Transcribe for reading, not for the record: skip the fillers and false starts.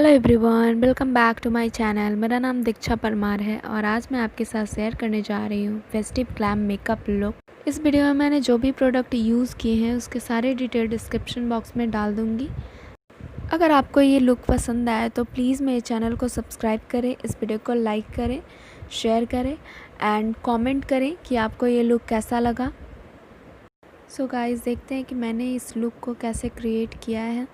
Everyone, welcome back to my channel. मेरा नाम दीक्षा परमार है और आज मैं आपके साथ शेयर करने जा रही हूँ फेस्टिव ग्लैम मेकअप लुक। इस वीडियो में मैंने जो भी प्रोडक्ट यूज़ किए हैं उसके सारे डिटेल डिस्क्रिप्शन बॉक्स में डाल दूँगी। अगर आपको ये लुक पसंद आए तो प्लीज़ मेरे चैनल को सब्सक्राइब करें, इस वीडियो को लाइक करें, शेयर करें एंड कॉमेंट करें कि आपको ये लुक कैसा लगा। सो गाइज़, देखते हैं कि मैंने इस लुक को कैसे क्रिएट किया है।